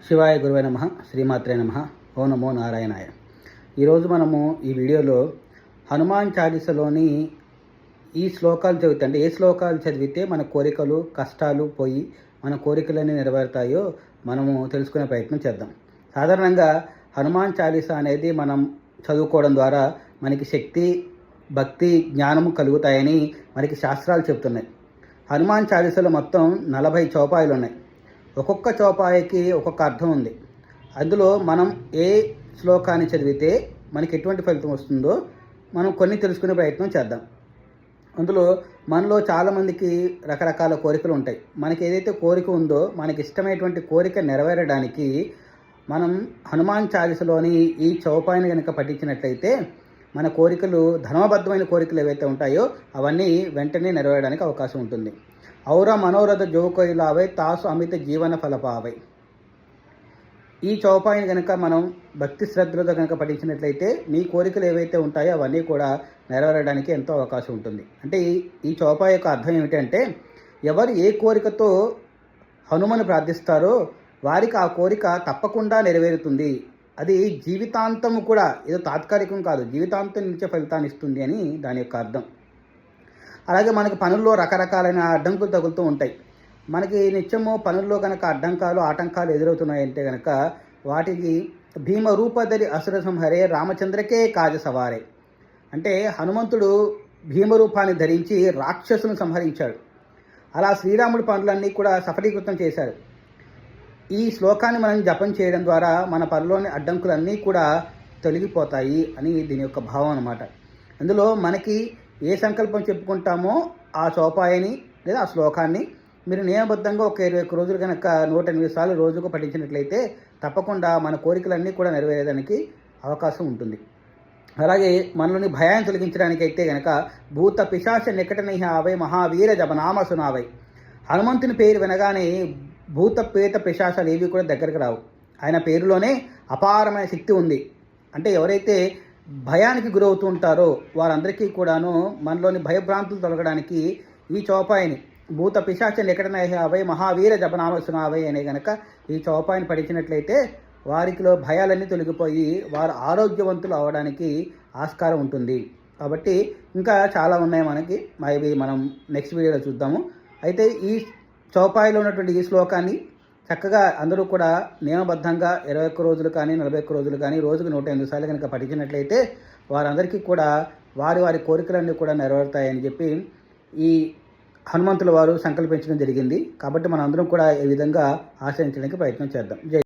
శివాయ గురువే నమః, శ్రీమాత్రే నమః, ఓ నమో నారాయణాయ. ఈరోజు మనము ఈ వీడియోలో హనుమాన్ చాలీసలోని ఈ శ్లోకాలు చదివితే, అంటే ఏ శ్లోకాలు చదివితే మన కోరికలు కష్టాలు పోయి మన కోరికలన్నీ నెరవేరుతాయో మనము తెలుసుకునే ప్రయత్నం చేద్దాం. సాధారణంగా హనుమాన్ చాలీస అనేది మనం చదువుకోవడం ద్వారా మనకి శక్తి, భక్తి, జ్ఞానము కలుగుతాయని మనకి శాస్త్రాలు చెప్తున్నాయి. హనుమాన్ చాలీసలో మొత్తం 40 చౌపాయిలు ఉన్నాయి. ఒక్కొక్క చౌపాయికి ఒక్కొక్క అర్థం ఉంది. అందులో మనం ఏ శ్లోకాన్ని చదివితే మనకి ఎటువంటి ఫలితం వస్తుందో మనం కొన్ని తెలుసుకునే ప్రయత్నం చేద్దాం. అందులో మనలో చాలామందికి రకరకాల కోరికలు ఉంటాయి. మనకి ఏదైతే కోరిక ఉందో మనకి ఇష్టమైనటువంటి కోరిక నెరవేరడానికి మనం హనుమాన్ చాలీసలోని ఈ చౌపాయిని కనుక పఠించినట్లయితే మన కోరికలు, ధర్మబద్ధమైన కోరికలు ఏవైతే ఉంటాయో అవన్నీ వెంటనే నెరవేరడానికి అవకాశం ఉంటుంది. ఔర మనోరథ జోకైలావై తాసు అమిత జీవన ఫలపావై. ఈ చౌపాయిని కనుక మనం భక్తి శ్రద్ధలతో కనుక పఠించినట్లయితే మీ కోరికలు ఏవైతే ఉంటాయో అవన్నీ కూడా నెరవేరడానికి ఎంతో అవకాశం ఉంటుంది. అంటే ఈ చౌపాయి యొక్క అర్థం ఏమిటంటే, ఎవరు ఏ కోరికతో హనుమను ప్రార్థిస్తారో వారికి ఆ కోరిక తప్పకుండా నెరవేరుతుంది. అది జీవితాంతం కూడా, ఏదో తాత్కాలికం కాదు, జీవితాంతం నిలిచే ఫలితాన్ని ఇస్తుంది అని దాని యొక్క అర్థం. అలాగే మనకి పనుల్లో రకరకాలైన అడ్డంకులు తగులుతూ ఉంటాయి. మనకి నిత్యము పనుల్లో కనుక అడ్డంకాలు, ఆటంకాలు ఎదురవుతున్నాయంటే కనుక వాటికి భీమ రూపధరి అసుర సంహరే రామచంద్రకే కాజ సవారే. అంటే హనుమంతుడు భీమరూపాన్ని ధరించి రాక్షసులను సంహరించాడు. అలా శ్రీరాముడి పనులన్నీ కూడా సఫలీకృతం చేశాడు. ఈ శ్లోకాన్ని మనం జపం చేయడం ద్వారా మన పనిలోని అడ్డంకులన్నీ కూడా తొలగిపోతాయి అని దీని యొక్క భావం అన్నమాట. అందులో మనకి ఏ సంకల్పం చెప్పుకుంటామో ఆ చౌపాయిని లేదా ఆ శ్లోకాన్ని మీరు నియమబద్ధంగా ఒక 21 రోజులు కనుక 108 సార్లు రోజుకు పఠించినట్లయితే తప్పకుండా మన కోరికలన్నీ కూడా నెరవేరేదానికి అవకాశం ఉంటుంది. అలాగే మనలోని భయాన్ని తొలగించడానికి అయితే కనుక భూత పిశాచ నికటనిహ ఆవై మహావీర జపనామ సునావై. హనుమంతుని పేరు వినగానే భూత ప్రేత పిశాచాలు ఏవి కూడా దగ్గరికి రావు. ఆయన పేరులోనే అపారమైన శక్తి ఉంది. అంటే ఎవరైతే భయానికి గురవుతూ ఉంటారో వారందరికీ కూడాను మనలోని భయభ్రాంతులు తొలగడానికి ఈ చౌపాయిని భూత పిశాచ నికటనహవై మహావీర జపనామ సునావై అనే కనుక ఈ చౌపాయిని పఠించినట్లయితే వారికిలో భయాలన్నీ తొలగిపోయి వారు ఆరోగ్యవంతులు అవడానికి ఆస్కారం ఉంటుంది. కాబట్టి ఇంకా చాలా ఉన్నాయి మనకి, అవి మనం నెక్స్ట్ వీడియోలో చూద్దాము. అయితే ఈ చౌపాయిలో ఉన్నటువంటి ఈ శ్లోకాన్ని చక్కగా అందరూ కూడా నియమబద్ధంగా 21 రోజులు కానీ 41 రోజులు కానీ రోజుకు 108 సార్లు కనుక పఠించినట్లయితే వారందరికీ కూడా వారి వారి కోరికలన్నీ కూడా నెరవేరుతాయని చెప్పి ఈ హనుమంతుల వారు సంకల్పించడం జరిగింది. కాబట్టి మనం అందరం కూడా ఈ విధంగా ఆచరించడానికి ప్రయత్నం చేద్దాం.